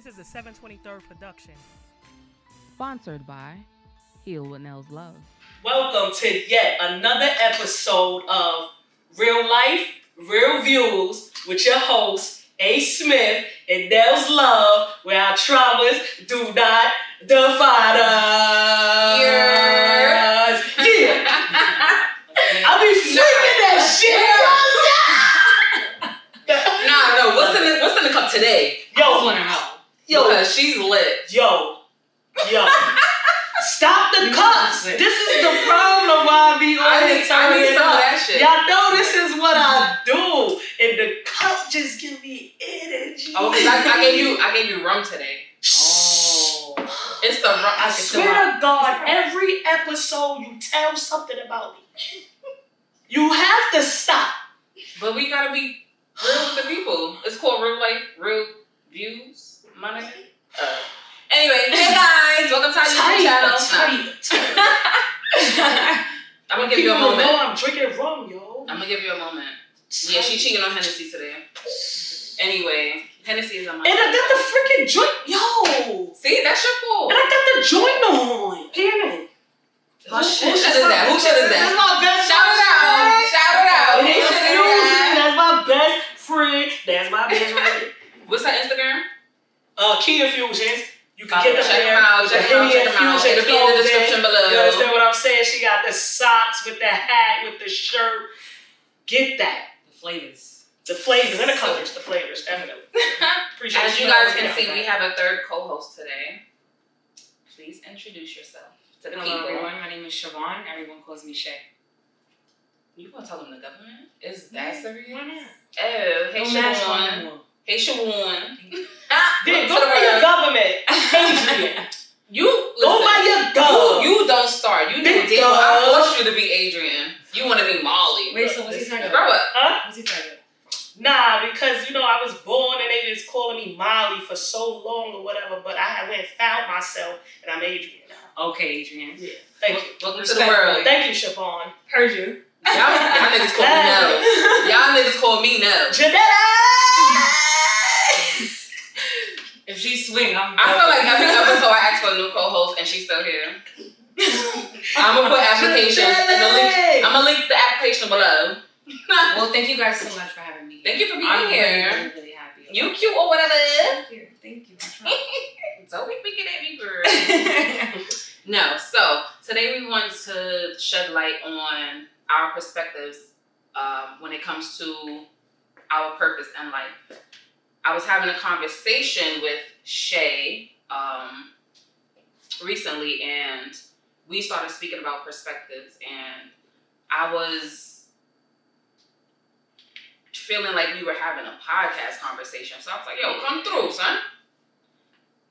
This is a 723rd production. Sponsored by Heal With Nell's Love. Welcome to yet another episode of Real Life, Real Views with your host, A. Smith and Nell's Love, where our traumas do not define us. Yeah. I be freaking that shit. No. What's in the cup today? Because she's lit. Yo. Stop the cups. This is the problem why I be on I need some of that shit. Y'all know this is what I do. And the cup just give me energy. Oh, because I gave you rum today. Oh. It's the rum. I swear to God, every episode you tell something about me. You have to stop. But we gotta be real with the people. It's called Real Life, Real Views. My name. Anyway, hey guys, welcome to our YouTube channel. I'm gonna give you a moment. Know I'm drinking rum, yo. I'm gonna give you a moment. Yeah, she cheating on Hennessy today. Anyway, Hennessy is on my. And I got the freaking joint, yo. See, that's your fault. And I got the joint on. Period. Who shit is that? That's my best friend. Shout it out. That's my best friend. What's her Instagram? Key Infusions. You can get them check there. them out. It'll be in the description below. You understand what I'm saying? She got the socks with the hat, with the shirt. Get that. The flavors and the colors. The flavors, definitely. Appreciate As you guys can see, we have a third co-host today. Please introduce yourself to the people. Hello everyone, my name is Shavonne. Everyone calls me Shay. You gonna tell them the government? Is that serious? Why not? Oh, hey Shavonne. Hey Shavonne. Go by your government. Adrian. Go by your government. You don't start. You know damn I forced you to be Adrian. You want to be Molly. Wait, so what's he talking about? Grow up. Huh? What's he talking about? Nah, because, I was born and they was calling me Molly for so long or whatever, but I went and found myself and I'm Adrian now. Okay, Adrian. Yeah. Thank you. Welcome to the world. Thank you, Shavonne. Heard you. Y'all niggas call me no. Y'all niggas call me no. Janetta! If she swing, I feel like every episode I ask for a new co-host and she's still here. I'm gonna put applications in the link. I'm gonna link the application below. Well, thank you guys so much for having me. Thank you for being I'm here. really, really happy. You cute or whatever. Thank you. Don't be picking at me, girl. No, so today we want to shed light on our perspectives when it comes to our purpose in life. I was having a conversation with Shay recently, and we started speaking about perspectives, and I was feeling like we were having a podcast conversation. So I was like, yo, come through, son.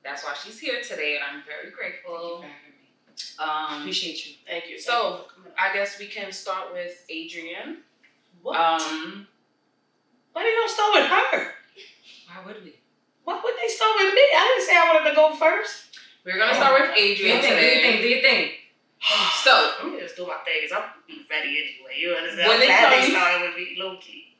That's why she's here today, and I'm very grateful. Thank you for having me. Appreciate you. Thank you. So, I guess we can start with Adrian. What? Why do you don't start with her? Why would we? Why would they start with me? I didn't say I wanted to go first. We're going to start with Adrian today. Do your thing. So, I'm going to just do my thing because I'll be ready anyway. You understand? When I'm glad they started with me low-key.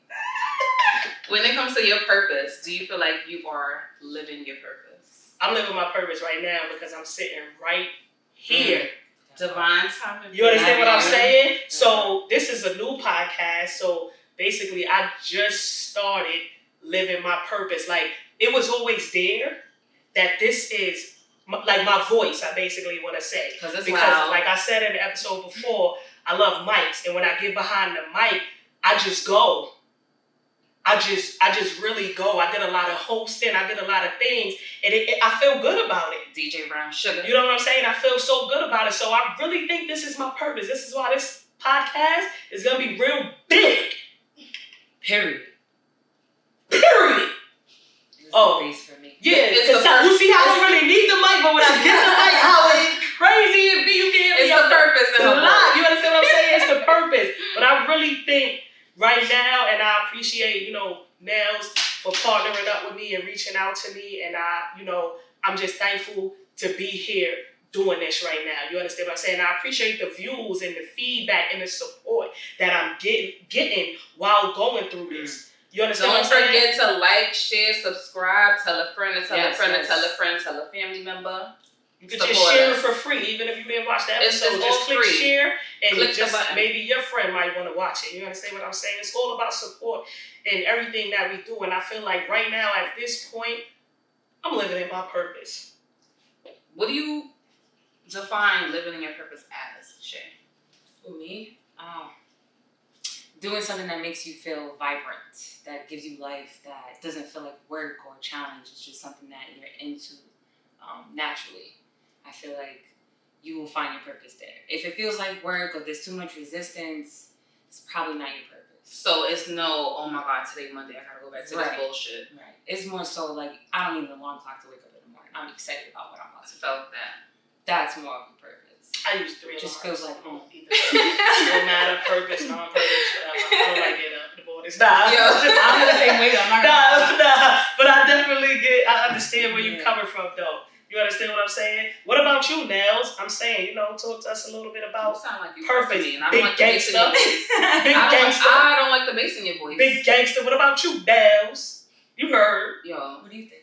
when it comes to your purpose, do you feel like you are living your purpose? I'm living my purpose right now because I'm sitting right here. Divine timing. You understand what I'm saying? So this is a new podcast. So basically, I just started living my purpose. Like, it was always there that this is my voice, I basically want to say. Because loud. Like I said in the episode before, I love mics. And when I get behind the mic, I just go. I just really go. I did a lot of hosting. I did a lot of things. And I feel good about it. DJ Brown Sugar. You know what I'm saying? I feel so good about it. So I really think this is my purpose. This is why this podcast is going to be real big. Period. Oh. Base for me. Yeah, you see how I don't really need the mic, but when I get the mic, how crazy it be, you can hear me. It's the purpose in the life. You understand what I'm saying? It's the purpose. But I really think right now, and I appreciate, Nels for partnering up with me and reaching out to me, and I'm just thankful to be here doing this right now. You understand what I'm saying? I appreciate the views and the feedback and the support that I'm getting while going through this. You understand Don't what I'm saying? forget to like, share, subscribe, tell a friend, and tell a friend, and Yes. tell a friend, tell a family member. You can just share it for free, even if you didn't watch the It's episode. Just all click free. share, and Click the just button. maybe your friend might want to watch it. You understand what I'm saying? It's all about support in everything that we do. And I feel like right now, at this point, I'm living in my purpose. What do you define living in your purpose as, Shay? For me, doing something that makes you feel vibrant, that gives you life, that doesn't feel like work or challenge. It's just something that you're into naturally. I feel like you will find your purpose there. If it feels like work or there's too much resistance, it's probably not your purpose. So it's no, oh my God, today Monday, I gotta go back to Right. this bullshit. Right. It's more so like, I don't need an alarm clock to wake up in the morning. I'm excited about what I'm about I to do. felt that. That's more of a purpose. I use 3 It just alarms. feels like home. Either. No matter, purpose, non-purpose, whatever. I don't like it up the borders. Nah. Yo, I'm the same way though. I'm not Nah. But I definitely I understand where you're Yeah. coming from, though. You understand what I'm saying? What about you, Nels? I'm saying, talk to us a little bit you about sound like you purpose. me, and I Big don't like the bass in your gangster. voice. Big gangster. I don't like the bass in your voice. Big gangster. What about you, Nels? You heard. Yo, What do you think?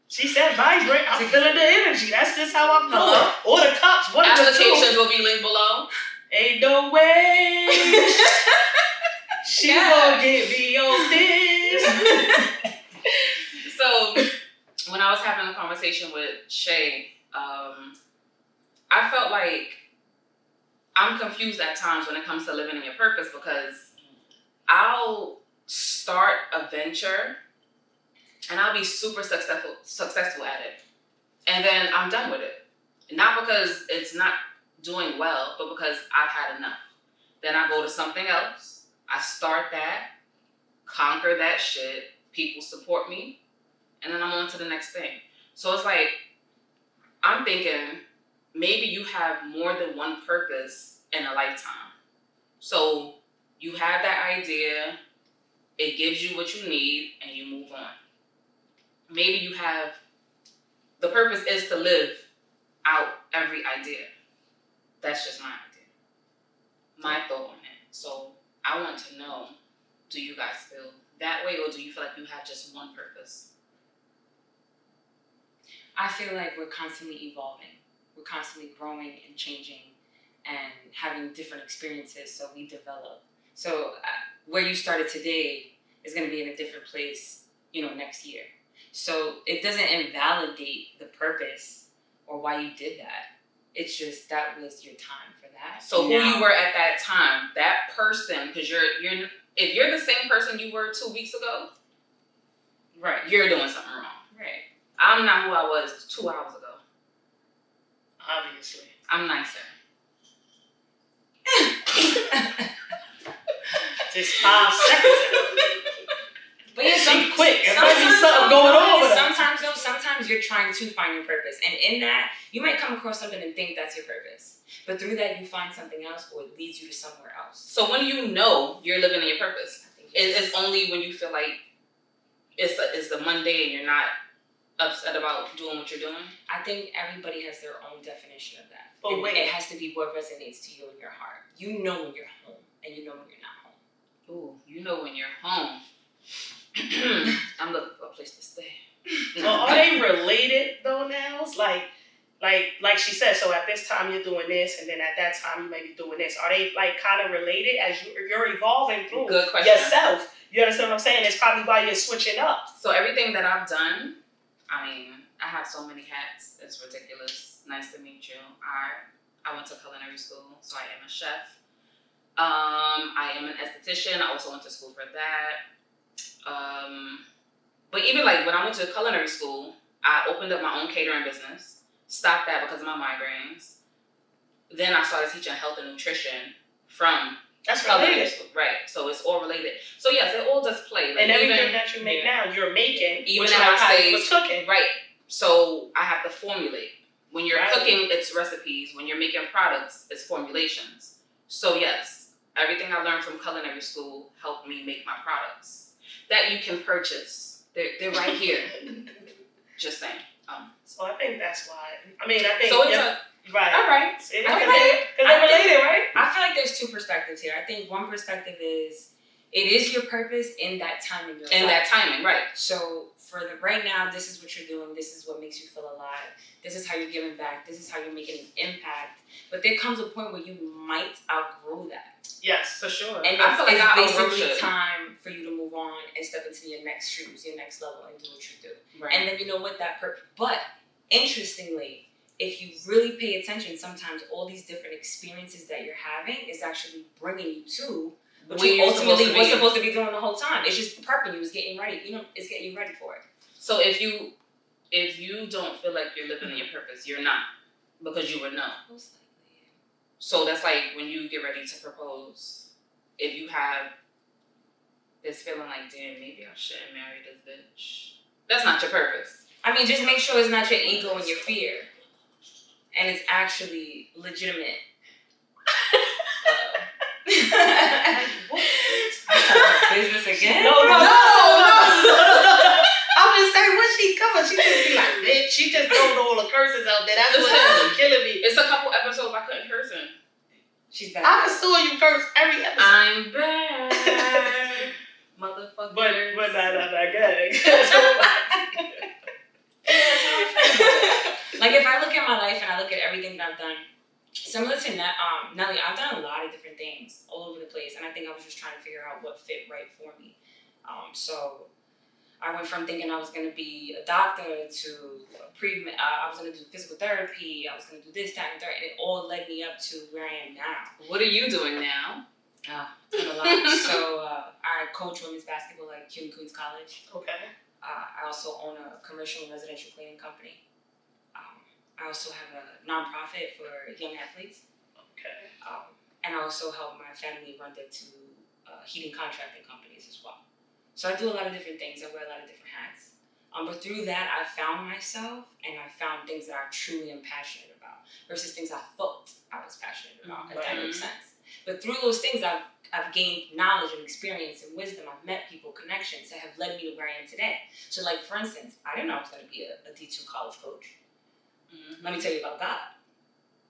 She said vibrant. I'm feeling the energy. That's just how I'm Hello? doing. Or the cops. One of the two. applications will be linked below. Ain't no way. She gonna get me on this. So, when I was having a conversation with Shay, I felt like I'm confused at times when it comes to living in your purpose, because I'll start a venture and I'll be super successful at it, and then I'm done with it. Not because it's not doing well, but because I've had enough. Then I go to something else. I start that, conquer that shit. People support me, and then I'm on to the next thing. So it's like, I'm thinking maybe you have more than one purpose in a lifetime. So you have that idea, it gives you what you need, and you move on. Maybe you have, the purpose is to live out every idea. That's just my idea. My thought on it. So I want to know, do you guys feel that way, or do you feel like you have just one purpose? I feel like we're constantly evolving. We're constantly growing and changing and having different experiences, so we develop. So where you started today is going to be in a different place, next year. So it doesn't invalidate the purpose or why you did that. It's just that was your time for that. So And who now- you were at that time, that person, because if you're the same person you were 2 weeks ago, Right. you're doing something wrong. Right. I'm not who I was 2 hours ago. Obviously. I'm nicer. Just 5 seconds ago. But yeah, She quick. There might be something going on with her. Sometimes you're trying to find your purpose. And in that, you might come across something and think that's your purpose. But through that, you find something else, or it leads you to somewhere else. So when you know you're living in your purpose, it's only when you feel like it's the Monday and you're not upset about doing what you're doing? I think everybody has their own definition of that. But wait. It has to be what resonates to you in your heart. You know when you're home, and you know when you're not home. Ooh, you know when you're home. I'm looking for a place to stay. Well, are they related though now? It's like she said, so at this time you're doing this, and then at that time you may be doing this. Are they like kind of related as you're evolving through Good question. yourself? You understand what I'm saying? It's probably why you're switching up. So everything that I've done, I mean, I have so many hats. It's ridiculous. Nice to meet you. I went to culinary school, so I am a chef. I am an esthetician. I also went to school for that. But even like when I went to culinary school, I opened up my own catering business. Stopped that because of my migraines. Then I started teaching health and nutrition from That's culinary related. school. Right. So it's all related. So yes, it all does play. Like And everything even, that you make now, you're making. Even which at like my how you stage, was cooking. right. So I have to formulate. When you're Right. cooking, it's recipes. When you're making products, it's formulations. So yes, everything I learned from culinary school helped me make my products that you can purchase. They're right here. Just saying. So I think that's why. I mean, I think. So it's yeah, right. all right. Because I they're related, right? I feel like there's two perspectives here. I think one perspective is It is your purpose in that time in your life. In that timing, right. So for the right now, this is what you're doing. This is what makes you feel alive. This is how you're giving back. This is how you're making an impact. But there comes a point where you might outgrow that. Yes, for sure. And I feel like it's I outgrow basically shit. time for you to move on and step into your next shoes, your next level, and do what you do. Right. And then you know what but interestingly, if you really pay attention, sometimes all these different experiences that you're having is actually bringing you to what Where you you're ultimately supposed to was be. supposed to be doing the whole time. It's just prepping you. It's getting ready. It's getting you ready for it. So if you don't feel like you're living in your purpose, you're not, because you would know. Most likely. So that's like when you get ready to propose. If you have this feeling like, damn, maybe I shouldn't marry this bitch. That's not your purpose. I mean, just make sure it's not your ego and your fear, and it's actually legitimate. Business again? No. I'm just saying, what she covered, she just be like, bitch, she just throwing all the curses out there. That's what's killing me. It's a couple episodes I couldn't curse in. She's back. I can sue you curse every episode. I'm back. Motherfucker. But not good. Like if I look at my life and I look at everything that I've done, similar to Nelly, I've done a lot of different things all over the place, and I think I was just trying to figure out what fit right for me. So I went from thinking I was going to be a doctor to I was going to do physical therapy, I was going to do this, that, and third, and it all led me up to where I am now. What are you doing now? Done a lot. So I coach women's basketball at Cuban Queens College. Okay. I also own a commercial and residential cleaning company. I also have a nonprofit for young athletes. Okay. And I also help my family run their two heating contracting companies as well. So I do a lot of different things. I wear a lot of different hats. But through that, I found myself, and I found things that I truly am passionate about versus things I thought I was passionate about, if that makes sense. But through those things, I've gained knowledge and experience and wisdom. I've met people, connections that have led me to where I am today. So like, for instance, I didn't know I was going to be a D2 college coach. Let me tell you about God,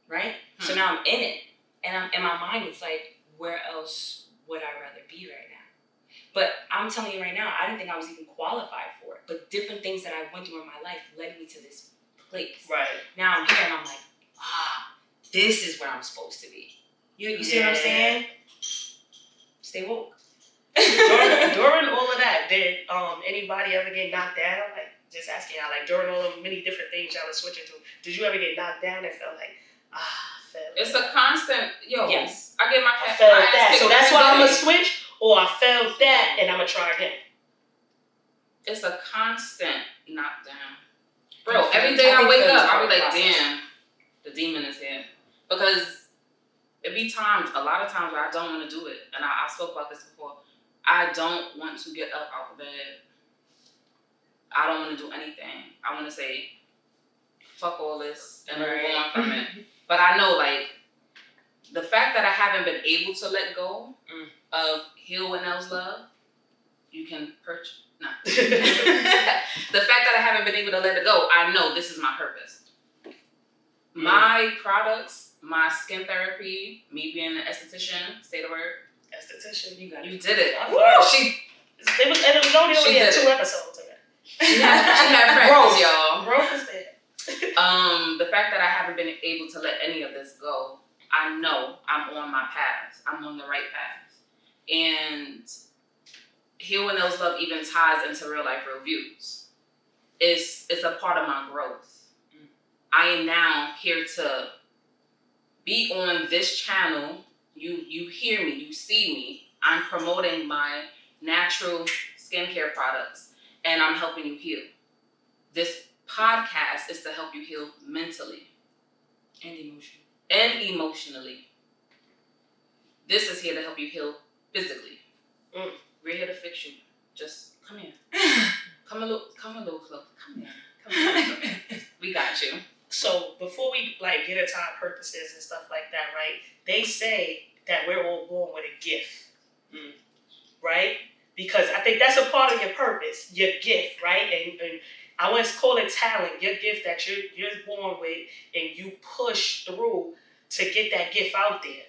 right? So now I'm in it, and I'm in my mind. It's like, where else would I rather be right now? But I'm telling you right now, I didn't think I was even qualified for it. But different things that I went through in my life led me to this place. Right. Now I'm here, and I'm like, this is where I'm supposed to be. You see what I'm saying? Stay woke. During all of that, did anybody ever get knocked down? Like, just asking y'all, like, during all the many different things y'all were switching to, did you ever get knocked down and felt like, It's a constant, Yes. I get my I felt that. So that's why I'm going going to switch, or I felt that and I'm going to try again. It's a constant knockdown. Bro, every day I wake up, I'll be like, damn, the demon is here. Because it be a lot of times where I don't want to do it. And I spoke about this before. I don't want to get up out the bed. I don't want to do anything. I want to say, fuck all this and move on from it. But I know, like, the fact that I haven't been able to let go of Heal With Nell's Love, you can purchase. No. The fact that I haven't been able to let it go, I know this is my purpose. My products, my skin therapy, me being an esthetician, say the word. Esthetician, you got it. You did it. Woo! It was only She had did 2 it. episodes of it. She had practice, y'all. Growth is there. The fact that I haven't been able to let any of this go, I know I'm on my path. I'm on the right path. And Heal With Nell's Love even ties into Real Life, Real Views. It's a part of my growth. I am now here to be on this channel. You hear me, you see me. I'm promoting my natural skincare products, and I'm helping you heal. This podcast is to help you heal mentally and emotionally. This is here to help you heal physically. We're here to fix you. Just come here. Come a little close. Come here. We got you. So before we get into our purposes and stuff like that, right? They say that we're all born with a gift, right? Because I think that's a part of your purpose, your gift, right? And I want to call it talent, your gift that you're born with, and you push through to get that gift out there.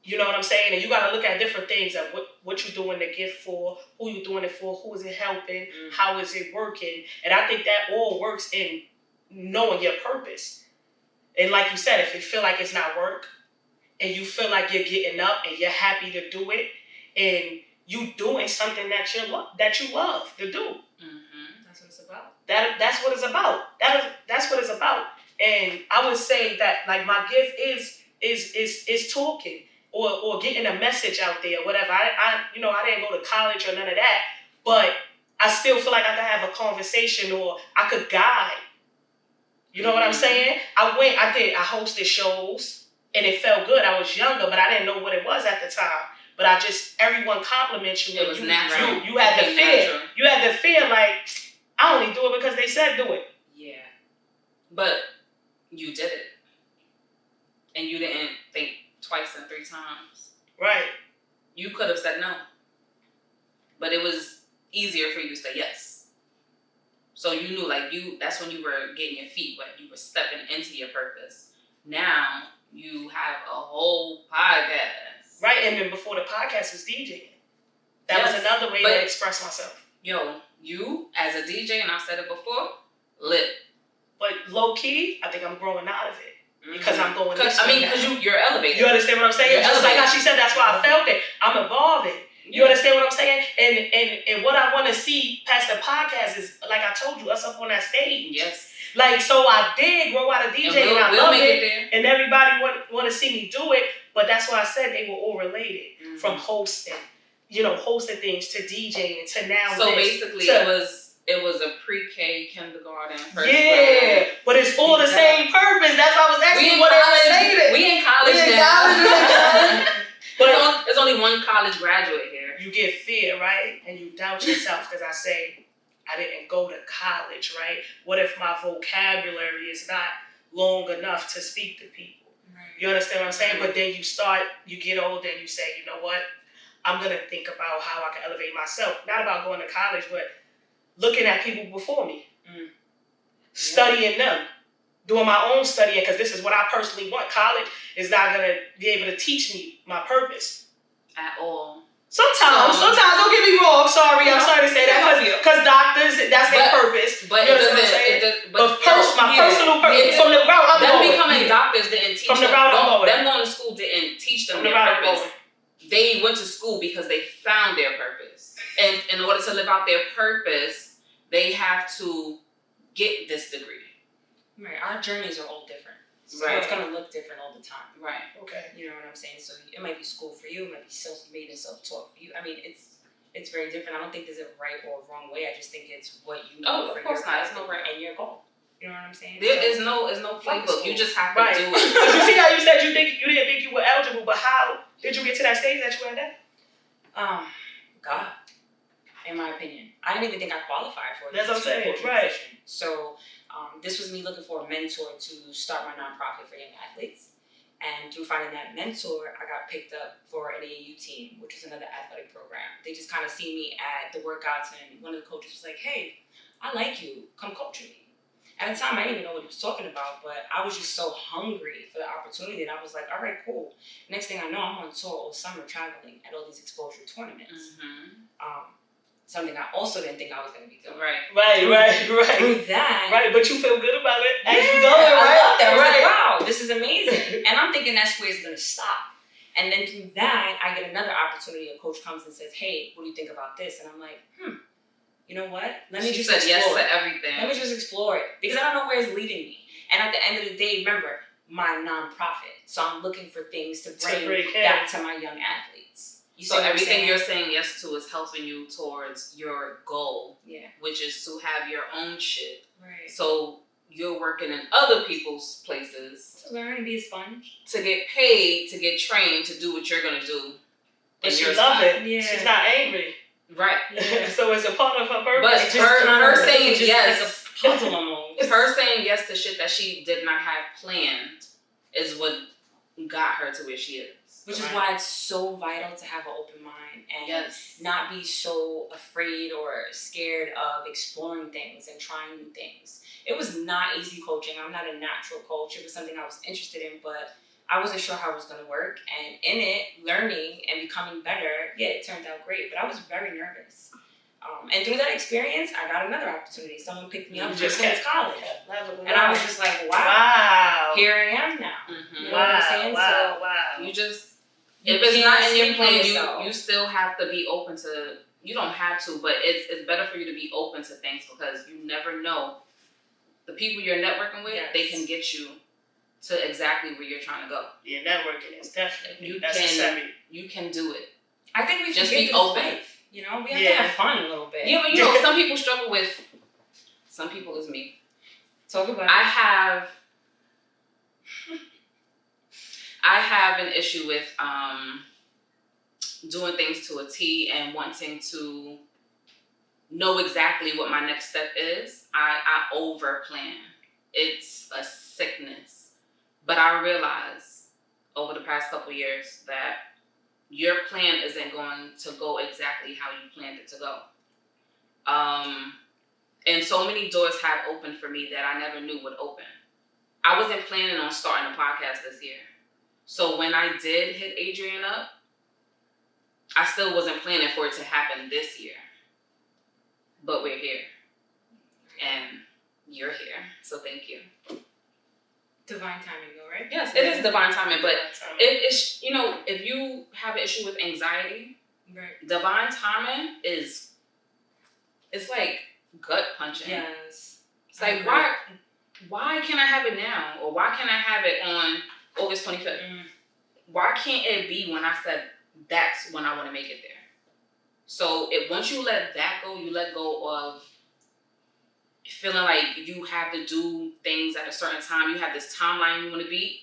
You know what I'm saying? And you got to look at different things of what you're doing the gift for, who you're doing it for, who is it helping, how is it working. And I think that all works in knowing your purpose. And like you said, if you feel like it's not work and you feel like you're getting up and you're happy to do it and you doing something that you love to do. That's what it's about. That's what it's about. That's what it's about. And I would say that like my gift is talking or getting a message out there, whatever. I didn't go to college or none of that, but I still feel like I could have a conversation or I could guide. You know what I'm saying? I hosted shows and it felt good. I was younger, but I didn't know what it was at the time. But everyone compliments you. It was natural. You had the fear. Natural. You had the fear like, I only do it because they said do it. Yeah. But you did it. And you didn't think twice and 3 times. Right. You could have said no. But it was easier for you to say yes. So you knew that's when you were getting your feet wet. You were stepping into your purpose. Now you have a whole podcast. Right, and then before the podcast was DJing. That was another way to express myself. Yo, you as a DJ, and I've said it before, lit. But low key, I think I'm growing out of it. Because I'm going this way. Because you're elevated. You understand what I'm saying? Just like how she said, that's why I felt it. I'm evolving. You understand what I'm saying? And what I want to see past the podcast is, like I told you, us up on that stage. Yes. Like, so I did grow out of DJ and I love it. And everybody want to see me do it. But that's why I said they were all related. From hosting, hosting things to DJing to now. So basically it was a pre-K, kindergarten, first grade. But it's all the same purpose. That's why I was asking what it was. We in college now. But there's only one college graduate here. You get fear, right? And you doubt yourself because I say, I didn't go to college, right? What if my vocabulary is not long enough to speak to people? Right. You understand what I'm saying? But then you get older and you say, you know what? I'm going to think about how I can elevate myself. Not about going to college, but looking at people before me. Studying them. Doing my own studying, because this is what I personally want. College is not going to be able to teach me my purpose. At all. Sometimes, don't get me wrong. Sorry, I'm sorry to say that. Because doctors, that's their purpose. But you know what I'm saying? My personal purpose, from the route I'm going. Them becoming doctors didn't teach them. From the route I'm going. Them going to school didn't teach them their purpose. They went to school because they found their purpose. And in order to live out their purpose, they have to get this degree. Right. Our journeys are all different. So Right. it's going to look different all the time. Right. Okay. You know what I'm saying? So it might be school for you, it might be self-made and self-taught for you. I mean, it's very different. I don't think there's a right or wrong way. I just think it's what you know for your not. There's no right and your goal. You know what I'm saying? There is no playbook. You just have to do it. But you see how you said you didn't think you were eligible, but how did you get to that stage that you were at? God, in my opinion. I didn't even think I qualified for it. That's what I'm saying, right. So this was me looking for a mentor to start my nonprofit for young athletes. And through finding that mentor, I got picked up for an AAU team, which is another athletic program. They just kind of see me at the workouts, and one of the coaches was like, hey, I like you, come coach me. At the time, I didn't even know what he was talking about, but I was just so hungry for the opportunity, and I was like, all right, cool. Next thing I know, I'm on tour all summer traveling at all these exposure tournaments. Something I also didn't think I was going to be doing. Right. Through that. Right, but you feel good about it as you go, I right? love that. I was like, wow, this is amazing. And I'm thinking that's where it's going to stop. And then through that, I get another opportunity. A coach comes and says, hey, what do you think about this? And I'm like, you know what? Let me just explore. Yes to everything. Let me just explore it. Because I don't know where it's leading me. And at the end of the day, remember, my nonprofit. So I'm looking for things to bring back to my young athletes. So everything you're saying yes to is helping you towards your goal, which is to have your own shit. Right. So you're working in other people's places to learn and be a sponge, to get paid, to get trained, to do what you're gonna do. But she loves it. Yeah. She's not angry. Right. Yeah. So it's a part of her purpose. But her saying yes, like a puzzle almost. Her saying yes to shit that she did not have planned is what got her to where she is. Which is why it's so vital to have an open mind and not be so afraid or scared of exploring things and trying new things. It was not easy coaching. I'm not a natural coach. It was something I was interested in, but I wasn't sure how it was going to work. And in it, learning and becoming better, yeah, it turned out great. But I was very nervous. And through that experience, I got another opportunity. Someone picked me up from college. And I was just like, wow. Here I am now. Mm-hmm. You know what I'm saying? You just, if it's not in your plan, you still have to be open to, you don't have to, but it's better for you to be open to things because you never know. The people you're networking with, they can get you to exactly where you're trying to go. Yeah, networking is definitely necessary. You can do it. I think we just be open. You know, we have to have fun a little bit. Yeah, but you know, some people struggle with. Some people is me. Talk about it. I have an issue with doing things to a T and wanting to know exactly what my next step is. I over plan. It's a sickness. But I realize over the past couple years that your plan isn't going to go exactly how you planned it to go. And so many doors have opened for me that I never knew would open. I wasn't planning on starting a podcast this year. So when I did hit Adrian up, I still wasn't planning for it to happen this year. But we're here. And you're here. So thank you. Divine timing, though, right? Yes, it is divine timing. But it's, you know, if you have an issue with anxiety, divine timing is, it's like gut punching. Yes. It's like, why can't I have it now? Or why can't I have it on August 25th? Why can't it be when I said that's when I want to make it there? So once you let that go, you let go of feeling like you have to do things at a certain time. You have this timeline you want to beat.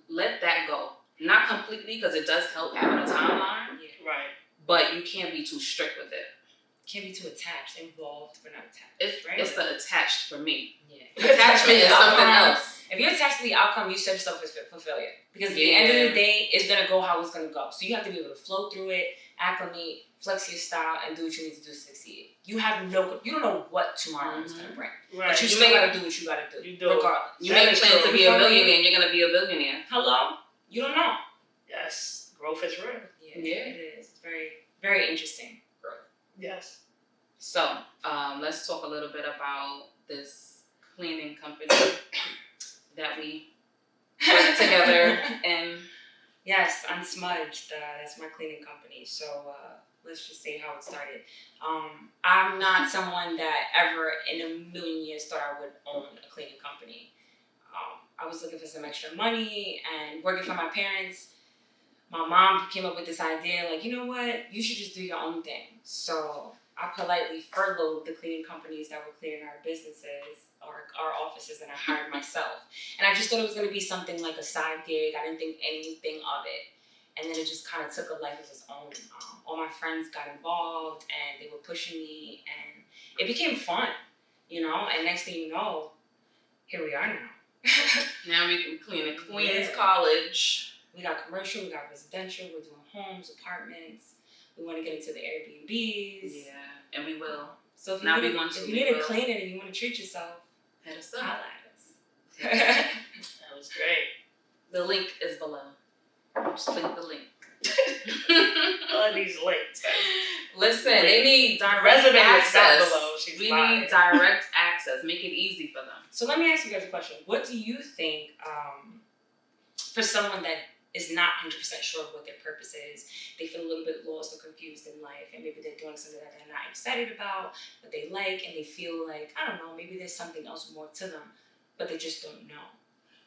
Let that go. Not completely, because it does help having a timeline. Yeah. Right. But you can't be too strict with it. Can't be too attached, involved, but not attached. It's the attached for me. Yeah. Attachment is something else. If you're attached to the outcome, you set yourself for failure. Because at the end of the day, it's going to go how it's going to go. So you have to be able to flow through it, acclimate, flex your style, and do what you need to do to succeed. You don't know what tomorrow is going to bring. Right. But you still got to do what you got to do. You do. Regardless. You make plans to be a millionaire, and you're going to be a billionaire. Hello? You don't know. Yes. Growth is real. Yeah, it is. It's very, very interesting growth. Yes. So, let's talk a little bit about this cleaning company that we work together and... Yes, Unsmudged. That's my cleaning company. So let's just say how it started. I'm not someone that ever in a million years thought I would own a cleaning company. I was looking for some extra money and working for my parents. My mom came up with this idea, like, you know what? You should just do your own thing. So I politely furloughed the cleaning companies that were cleaning our businesses or our offices, and I hired myself. And I just thought it was going to be something like a side gig. I didn't think anything of it. And then it just kind of took a life of its own. All my friends got involved, and they were pushing me, and it became fun, you know? And next thing you know, here we are now. Now we can clean at Queens College. We got commercial, we got residential, we're doing homes, apartments. We want to get into the Airbnbs. Yeah, and we will. So if you need a cleaning and you want to treat yourself, hit us up. Holla at us. That was great. The link is below. Just click the link. All these links. Listen, they need direct resume access. Below. We need direct access. Make it easy for them. So let me ask you guys a question. What do you think for someone that is not 100% sure of what their purpose is, they feel a little bit lost or confused in life, and maybe they're doing something that they're not excited about, but they like, and they feel like, I don't know, maybe there's something else more to them, but they just don't know.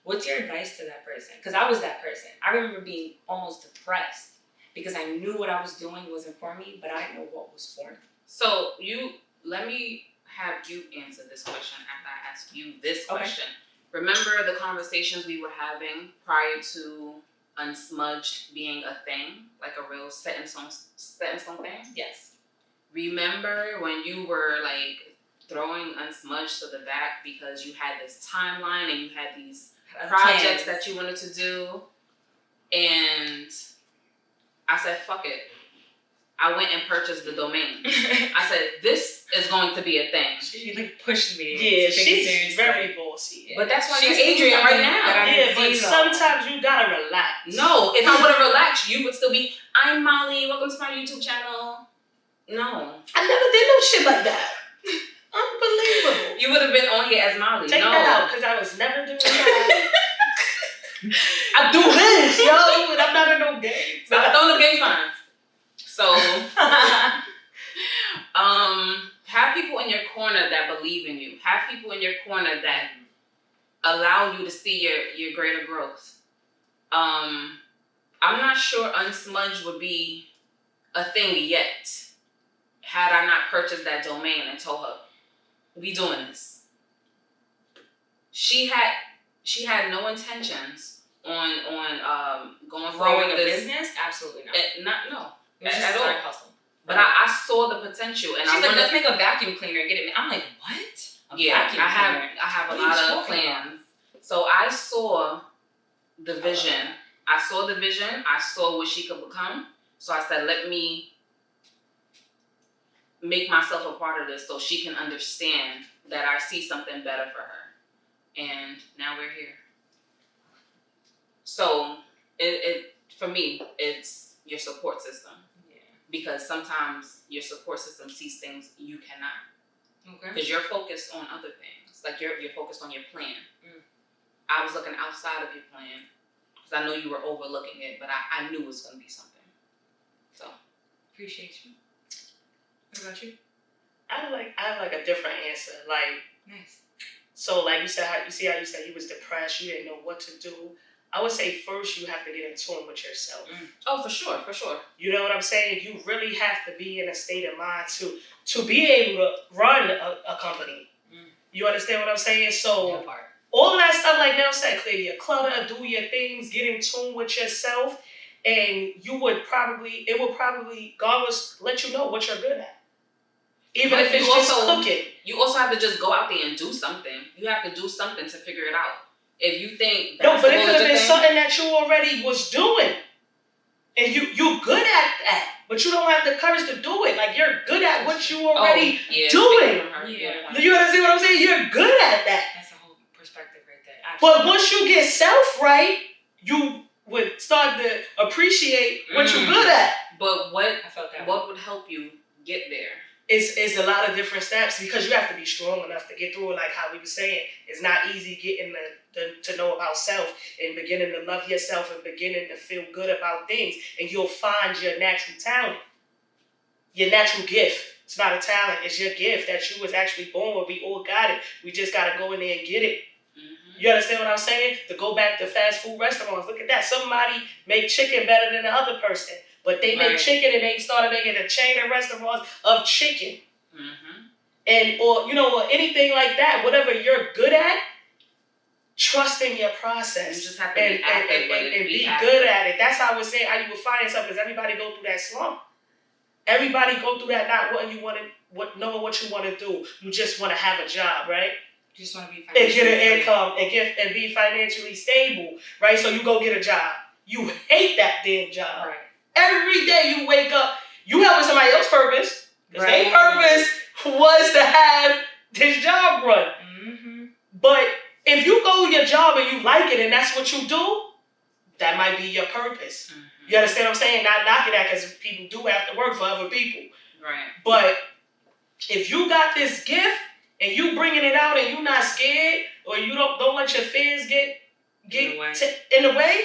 What's your advice to that person? Because I was that person. I remember being almost depressed because I knew what I was doing wasn't for me, but I didn't know what was for me. So let me have you answer this question after I ask you this question. Remember the conversations we were having prior to Unsmudged being a thing, like a real set in stone thing? Yes. Remember when you were like throwing Unsmudged to the back because you had this timeline and you had these projects that you wanted to do, and I said, fuck it. I went and purchased the domain. I said, this is going to be a thing. She like pushed me. Yeah, to take it she's seriously. very bossy. But that's why She's you're Adrian seeing right something now. that I Yeah, but sometimes you gotta relax. No, if I would have relaxed, you would still be, I'm Molly, welcome to my YouTube channel. No. I never did no shit like that. Unbelievable. You would have been on here as Molly. Take no. that out, because I was never doing that. I do this, yo, and I'm not in no game. Stop throwing the game signs. So, have people in your corner that believe in you. Have people in your corner that allow you to see your greater growth. I'm not sure Unsmudged would be a thing yet had I not purchased that domain and told her, we doing this. She had no intentions on going Growing forward a with this. business? Absolutely not. It It was just at a all. side hustle. But I saw the potential, and She's I like, wanted. let's make a vacuum cleaner and get it. I'm like, what? Yeah, I have a What are you lot of talking plans. So I saw the vision. I saw the vision. I saw what she could become. So I said, let me make myself a part of this so she can understand that I see something better for her. And now we're here. So it for me, it's your support system. Yeah. Because sometimes your support system sees things you cannot. Okay. Because you're focused on other things. Like you're focused on your plan. Mm. I was looking outside of your plan because I know you were overlooking it, but I knew it was going to be something. So Appreciate you. What about you? I have like a different answer. Like, Nice. so like you said, how you said you was depressed, you didn't know what to do. I would say first you have to get in tune with yourself. oh, for sure. You know what I'm saying? You really have to be in a state of mind to be able to run a company. You understand what I'm saying? So That part. all of that stuff, like Nell said, clear your clutter, do your things, get in tune with yourself, and it would probably, God will let you know what you're good at. Even But if it's you just also- cooking. You also have to just go out there and do something. You have to do something to figure it out. If you think No, but it basketball could is have your been thing- something that you already was doing. And you good at that, but you don't have the courage to do it. Like, you're good at what you already yeah, doing. Yeah. You understand what I'm saying? You're good at that. That's a whole perspective right there. But Absolutely. once you get self right, you would start to appreciate what you're good at. But I felt that. what would help you get there? It's a lot of different steps because you have to be strong enough to get through it. Like how we were saying, it's not easy getting to know about self and beginning to love yourself and beginning to feel good about things. And you'll find your natural talent, your natural gift. It's not a talent, it's your gift that you was actually born with. We all got it. We just got to go in there and get it. You understand what I'm saying? To go back to fast food restaurants, look at that. Somebody make chicken better than the other person. But they make Right. chicken and they started making a chain of restaurants of chicken. Mm-hmm. And or anything like that, whatever you're good at, trust in your You process just have to and be active with it. and be good at it. That's how I would say how you would find yourself, because everybody go through that slump. Everybody go through that not knowing what you want to do. You just want to have a job, right? You just want to be And get financially an free. income and be financially stable, right? So you go get a job. You hate that damn job. Right. Every day you wake up, you helping somebody else's purpose. Because Right. their purpose was to have this job run. Mm-hmm. But if you go to your job and you like it and that's what you do, that might be your purpose. Mm-hmm. You understand what I'm saying? Not knocking that, because people do have to work for other people. Right. But if you got this gift and you bringing it out and you not scared, or you don't let your fears get In the way. in the way,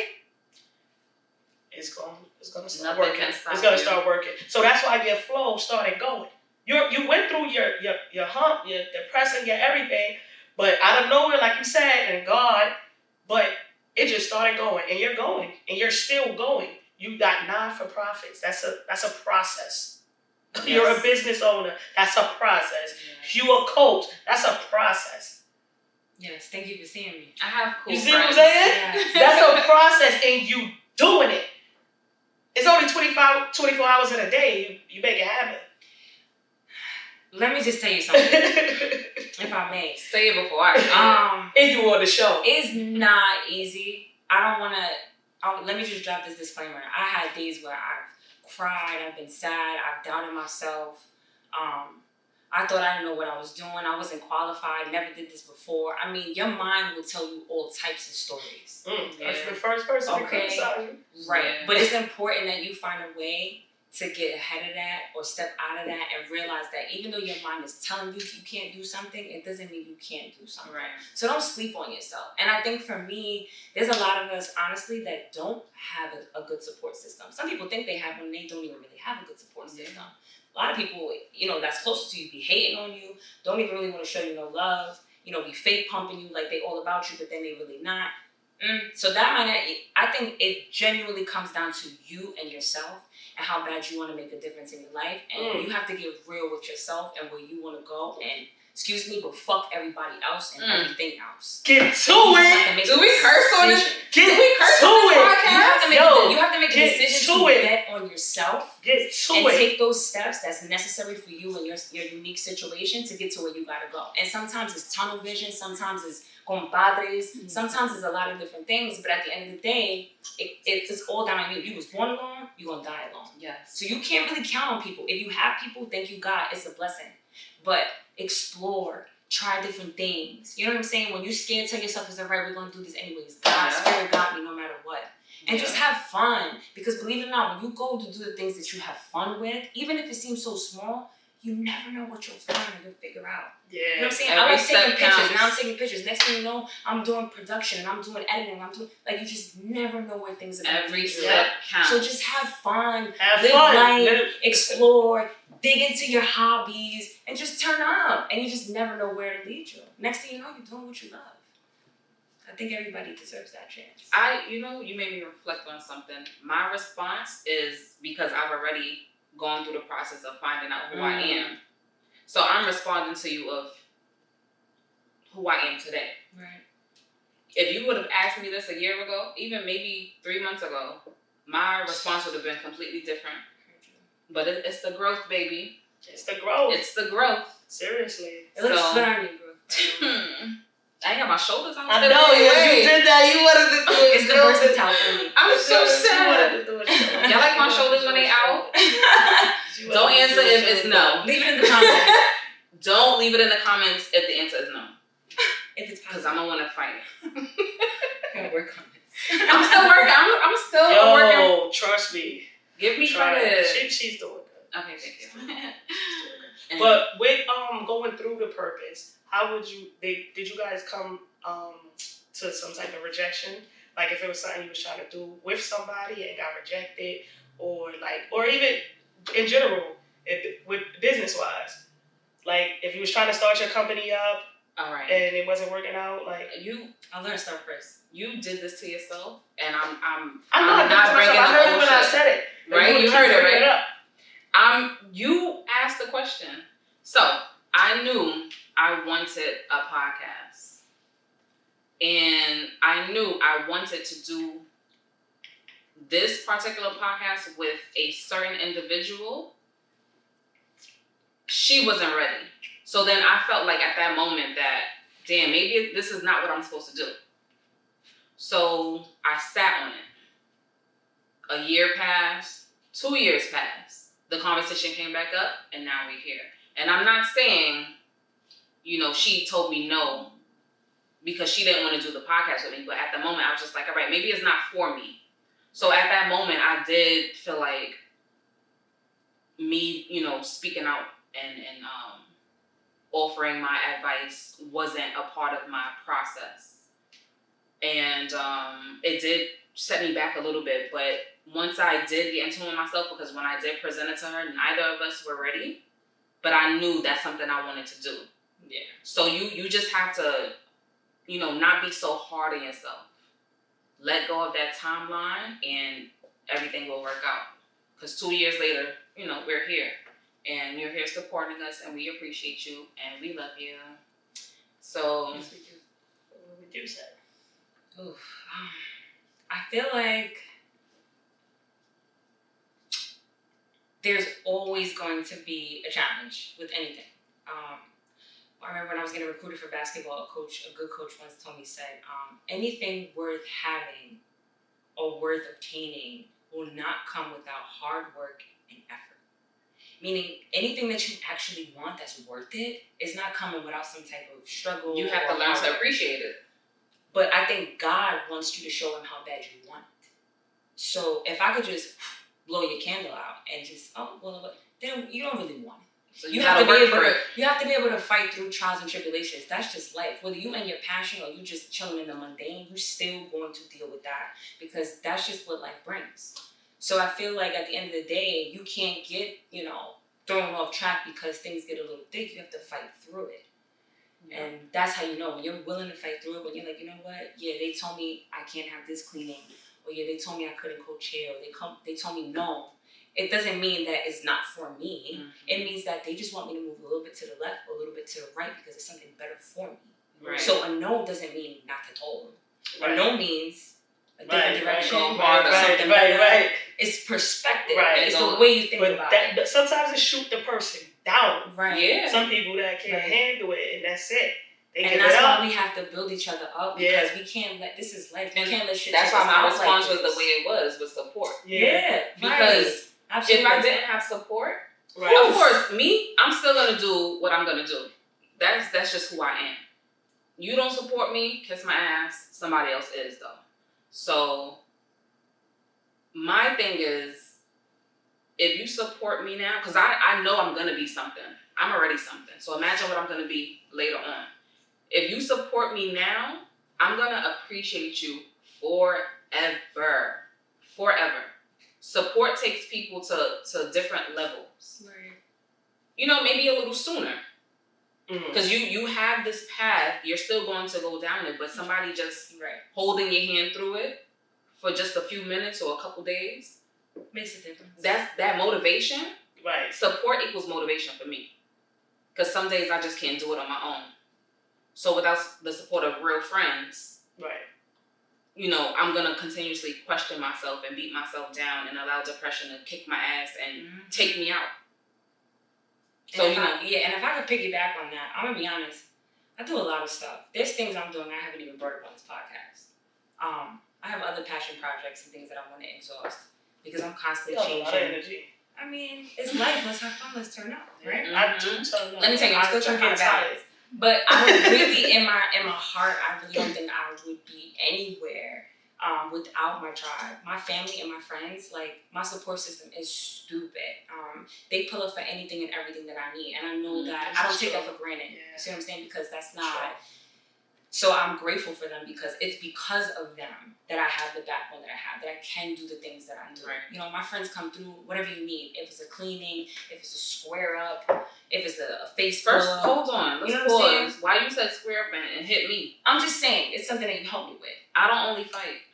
it's gonna start Nothing working. can stop It's gonna you. start working. So that's why your flow started going. You went through your hump, your depressing, your everything, but out of nowhere, like you said, and God, but it just started going, and you're going, and you're still going. You got non-for-profits. That's a process. Yes. You're a business owner. That's a process. Yeah. You a coach. That's a process. Yes. Thank you for seeing me. I have cool You see friends. what I'm saying? Yes. That's a process, and you doing it. It's only 24 hours in a day. You make it happen. Let me just tell you something, if I may. Say it before I And you on the show. It's not easy. I don't want to. Let me just drop this disclaimer. I had days where I've cried, I've been sad, I've doubted myself. I thought I didn't know what I was doing. I wasn't qualified, never did this before. I mean, your mind will tell you all types of stories. That's the first person to criticize you. Right. Yeah. But it's important that you find a way to get ahead of that or step out of that and realize that even though your mind is telling you you can't do something, it doesn't mean you can't do something. Right. So don't sleep on yourself. And I think for me, there's a lot of us, honestly, that don't have a good support system. Some people think they have one, they don't even really have a good support system. A lot of people, you know, that's closest to you be hating on you, don't even really want to show you no love, you know, be fake pumping you like they all about you, but then they really not. So that might not, I think it genuinely comes down to you and yourself and how bad you want to make a difference in your life. And you have to get real with yourself and where you want to go. And excuse me, but fuck everybody else and everything else. Get to it. Do we curse on this? Get Do we curse to on this it. podcast? You have to make a get decision to to it. bet on yourself Get to and it. take those steps that's necessary for you and your unique situation to get to where you gotta go. And sometimes it's tunnel vision, sometimes it's compadres, sometimes it's a lot of different things, but at the end of the day, it's all down on you. You was born alone, you're gonna die alone. Yes. So you can't really count on people. If you have people, thank you God, it's a blessing. But explore, try different things. You know what I'm saying? When you're scared, tell yourself, it's all right, we're gonna do this anyways. God's spirit got me no matter what. And just have fun. Because believe it or not, when you go to do the things that you have fun with, even if it seems so small, you never know what you'll find or you'll figure out. Yeah. You know what I'm saying? Every I like taking step pictures. counts. Now I'm taking pictures. Next thing you know, I'm doing production and I'm doing editing. I'm doing, like, you just never know where things are going. Every step counts. So just have fun. Have live fun. life, explore, dig into your hobbies, and just turn up. And you just never know where to lead you. Next thing you know, you're doing what you love. I think everybody deserves that chance. You made me reflect on something. My response is because I've already gone through the process of finding out who I am. So I'm responding to you of who I am today. Right. If you would have asked me this a year ago, even maybe 3 months ago, my response would have been completely different. But it's the growth, baby. It's the growth. It's the growth. Seriously. It looks So- good on you, bro. I ain't got my shoulders on. I know, you did that. You wanted to do it. It's the versatile for me. I'm so You sad. wanted to do it. Y'all like my shoulders when they out? Don't answer if it's no. Leave it in the comments. Don't leave it in the comments if the answer is no. If it's Because possible. I'm going to want to fight it. I'm gonna work on this. I'm still working. I'm still working. Yo, trust me. Give me Try credit. it. She's doing good. Okay, thank you. But with going through the purpose, how would you? Did you guys come to some type of rejection? Like if it was something you was trying to do with somebody and got rejected, or even in general, with business wise, like if you was trying to start your company up, All right. and it wasn't working out, like I'll let her start first. You did this to yourself, and I'm I know I'm not bringing I heard it the when I bullshit. said it. Right? You keep heard it, bringing right? up. You asked the question. So I knew I wanted a podcast. And I knew I wanted to do this particular podcast with a certain individual. She wasn't ready. So then I felt like at that moment that, damn, maybe this is not what I'm supposed to do. So I sat on it. A year passed, 2 years passed. The conversation came back up, and now we're here. And I'm not saying, she told me no because she didn't want to do the podcast with me. But at the moment, I was just like, all right, maybe it's not for me. So at that moment, I did feel like me, speaking out and offering my advice wasn't a part of my process. And it did set me back a little bit. But once I did get into it myself, because when I did present it to her, neither of us were ready. But I knew that's something I wanted to do. Yeah. So you just have to, not be so hard on yourself. Let go of that timeline and everything will work out. Because 2 years later, we're here. And you're here supporting us and we appreciate you and we love you. So. Yes, we do. What would you say? Oof. I feel like there's always going to be a challenge with anything. I remember when I was getting recruited for basketball, a good coach once told me, anything worth having or worth obtaining will not come without hard work and effort. Meaning, anything that you actually want that's worth it is not coming without some type of struggle. You have to learn to appreciate it. But I think God wants you to show him how bad you want it. So if I could just blow your candle out and just, then you don't really want it. So You have to be able to fight through trials and tribulations. That's just life. Whether you in your passion or you just chilling in the mundane, you're still going to deal with that because that's just what life brings. So I feel like at the end of the day, you can't get, thrown off track because things get a little thick. You have to fight through it. Yeah. And that's how you know when you're willing to fight through it, when you're like, you know what? Yeah, they told me I can't have this cleaning. Or yeah, they told me I couldn't co-chair. Or they told me no. It doesn't mean that it's not for me. Mm-hmm. It means that they just want me to move a little bit to the left or a little bit to the right because it's something better for me. Right. So a no doesn't mean not at all. Right. A no means a different direction. Right. It's perspective. Right. It's the way you think about it. Sometimes it shoot the person down. Right. Yeah. Some people that can't handle it and that's it. And that's why we have to build each other up because we can't let, this is life, we can't let shit. That's why my response was the way it was support. Yeah. Because if I didn't have support, of course, I'm still gonna do what I'm gonna do. That's just who I am. You don't support me, kiss my ass. Somebody else is though. So my thing is, if you support me now, because I know I'm gonna be something. I'm already something. So imagine what I'm gonna be later on. If you support me now, I'm gonna appreciate you forever. Forever. Support takes people to different levels. Right. Maybe a little sooner. Because you have this path, you're still going to go down it, but somebody just holding your hand through it for just a few minutes or a couple days makes a difference. That motivation. Right. Support equals motivation for me. Because some days I just can't do it on my own. So without the support of real friends, I'm going to continuously question myself and beat myself down and allow depression to kick my ass and take me out. So, and if I could piggyback on that, I'm going to be honest, I do a lot of stuff. There's things I'm doing I haven't even brought up on this podcast. I have other passion projects and things that I want to exhaust because I'm constantly changing. A lot of energy. I mean, it's life. Let's have fun. Let's turn up, right? I do turn up. Let me tell you, I'm still trying to balance. But I would really, in my heart, I really don't think I would be anywhere without my tribe, my family, and my friends. Like, my support system is stupid. They pull up for anything and everything that I need, and I know that I don't take that for granted. Yeah. You see what I'm saying? Because that's not. Sure. So I'm grateful for them because it's because of them that I have the backbone that I have, that I can do the things that I'm doing. Right. My friends come through whatever you need. If it's a cleaning, if it's a square up, if it's a face First, hold on. Let's pause. Why you said square up and hit me? I'm just saying, it's something that you help me with. I don't only fight.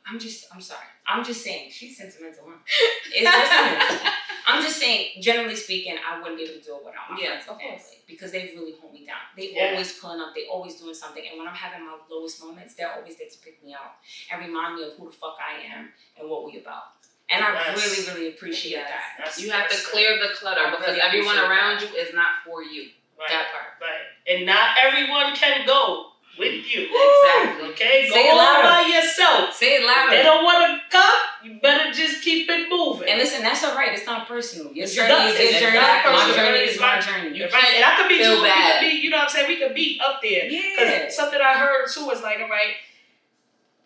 I'm sorry. I'm just saying, she's sentimental. Huh? I'm just saying, generally speaking, I wouldn't be able to do it without my friends and family because they really hold me down. They always pulling up. They always doing something. And when I'm having my lowest moments, they're always there to pick me up and remind me of who the fuck I am and what we about. And I really, really appreciate that. You have to clear the clutter because everyone around you is not for you. Right. That part. Right. And not everyone can go with you. Exactly. Okay? Go all by yourself. Say it louder. If they don't want to come, you better just keep it moving. And listen, that's all right. It's not personal. Your journey is your journey. My journey is my journey. Right. And I could be too bad. You know what I'm saying? We could be up there. Yeah. Because something I heard too was like, all right,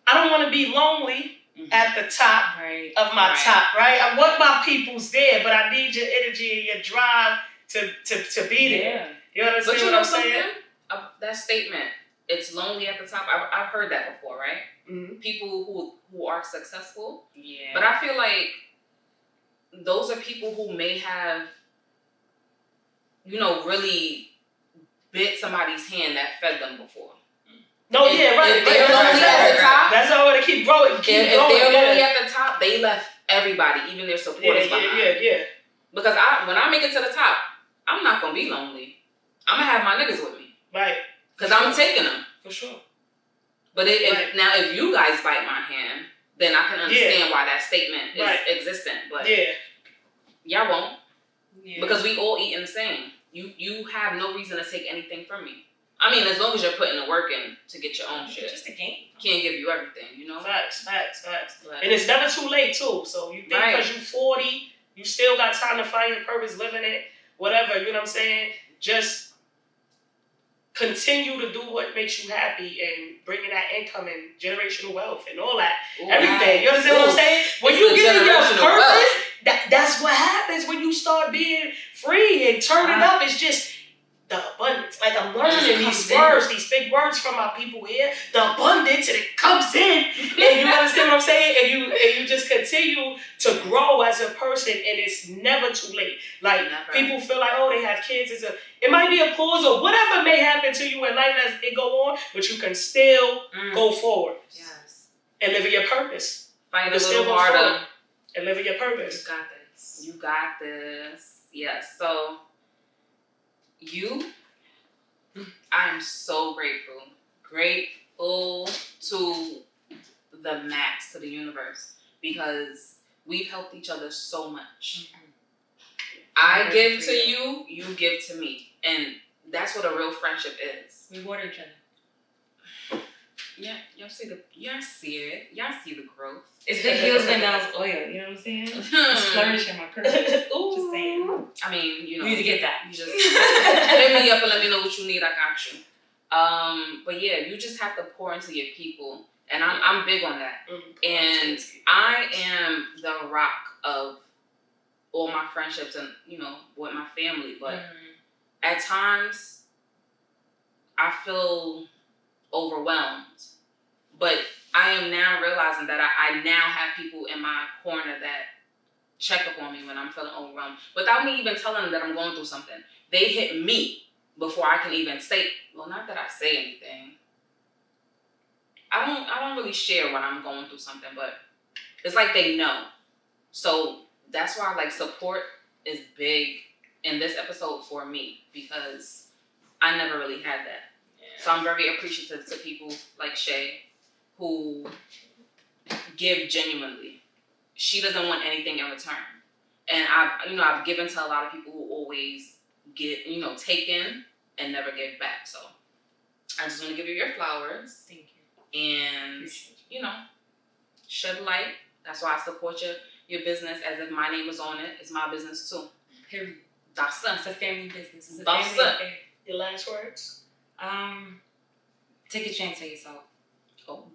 I don't want to be lonely at the top of my top, right? I want my peoples there, but I need your energy and your drive to be there. You understand what I'm saying? That statement, it's lonely at the top. I've heard that before, right? Mm-hmm. People who are successful. Yeah. But I feel like those are people who may have, really bit somebody's hand that fed them before. No, right. If they're lonely at the top, that's how I want to keep growing. If they're lonely at the top, they left everybody, even their supporters behind. Yeah. Because when I make it to the top, I'm not gonna be lonely. I'm gonna have my niggas with me. Right. Because I'm taking them. For sure. But if you guys bite my hand, then I can understand why that statement is existent. But y'all won't. Yeah. Because we all eating the same. You have no reason to take anything from me. I mean, as long as you're putting the work in to get your own shit. Just a game. Can't give you everything, you know? Facts. But, And it's never too late, too. So you think because you're 40, you still got time to find your purpose, living it, whatever, you know what I'm saying? Just continue to do what makes you happy and bringing that income and generational wealth and all that. ooh, Everything. nice. You understand what I'm saying? When It's you the get in your generational purpose, that's what happens when you start being free and turning up. It's just the abundance. Like I'm learning these words, these big words from my people here. The abundance, and it comes in, and you understand what I'm saying? And you just continue to grow as a person, and it's never too late. Like people feel like, oh, they have kids. It might be a pause or whatever may happen to you in life as it go on, but you can still go forward. Yes. And live in your purpose. Fight a little harder. And live in your purpose. You got this. You got this. Yes. So, I am so grateful. Grateful to the max, to the universe, because we've helped each other so much. I give to you, you give to me. And that's what a real friendship is. We water each other. Yeah, y'all see it. Y'all see the growth. It's the heels and nails oil, you know what I'm saying? It's flourishing my curves. Just saying. I mean, you know. You need to get that. You just hit me up and let me know what you need. I got you. But yeah, you just have to pour into your people. And I'm big on that. And I am the rock of all my friendships and, you know, with my family. But at times, I feel overwhelmed. But I am now realizing that I now have people in my corner that check up on me when I'm feeling overwhelmed. Without me even telling them that I'm going through something. They hit me before I can even say, well, not that I say anything. I don't really share when I'm going through something, but it's like they know. So that's why like support is big in this episode for me, because I never really had that. So I'm very appreciative to people like Shay who give genuinely. She doesn't want anything in return. And I've given to a lot of people who always take in and never give back. So I just want to give you your flowers. Thank you. And, shed light. That's why I support your business as if my name was on it. It's my business too. Period. That's It's a family business. It's a That's family it. affair. Your last words? Take a chance on yourself. Oh.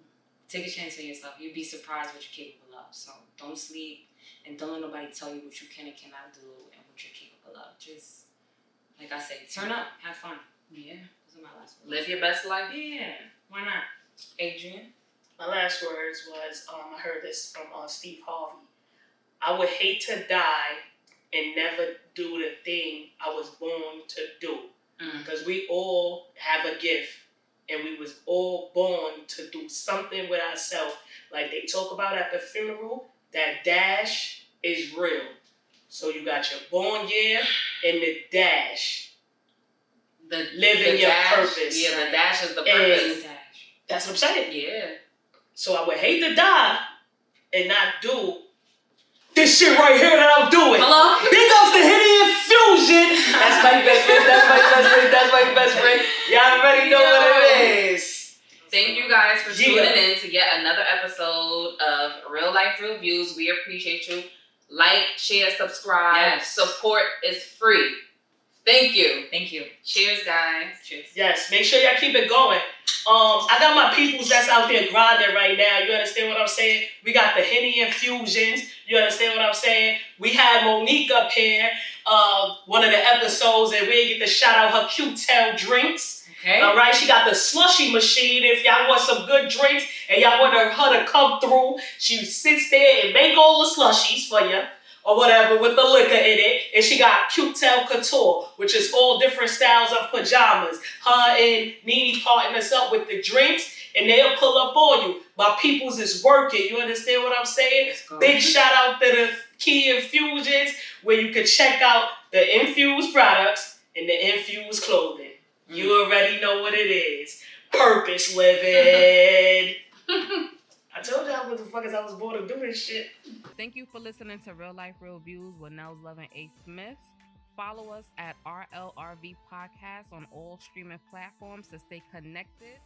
Take a chance on yourself. You'll be surprised what you're capable of. So don't sleep and don't let nobody tell you what you can and cannot do and what you're capable of. Just, like I said, turn up, have fun. Yeah. Those are my last words. Live your best life. Yeah. Why not? Adrian. My last words was, I heard this from Steve Harvey. I would hate to die and never do the thing I was born to do. Because we all have a gift and we was all born to do something with ourselves. Like they talk about at the funeral, that dash is real. So you got your born year and the dash. Living your purpose. Yeah, the dash is the purpose. That's what I'm saying. Yeah. So I would hate to die and not do this shit right here that I'm doing. Hello? Big ups to Henny Infusion. That's my best friend. That's my best friend. Y'all already know what it is. Thank you guys for tuning in to yet another episode of Real Life Real Views. We appreciate you. Like, share, subscribe. Yes. Support is free. Thank you. Thank you. Cheers, guys. Cheers. Yes, make sure y'all keep it going. I got my peoples that's out there grinding right now. You understand what I'm saying? We got the Henny Infusions. You understand what I'm saying? We had Monique up here, one of the episodes, and we get to shout out her Q-Tel drinks. Okay. All right, she got the slushy machine. If y'all want some good drinks and y'all want her to come through, she sits there and make all the slushies for you. Or whatever, with the liquor in it. And she got Q-Tel Couture, which is all different styles of pajamas. Her and Nene parting us up with the drinks, and they'll pull up on you. My peoples is working. You understand what I'm saying? Big shout out to the Key Infusions, where you can check out the infused products and the infused clothing. You already know what it is. Purpose living. I told y'all motherfuckers I was born to do this shit. Thank you for listening to Real Life Real Views with Nels Love and A. Smith. follow us at RLRV Podcast on all streaming platforms to stay connected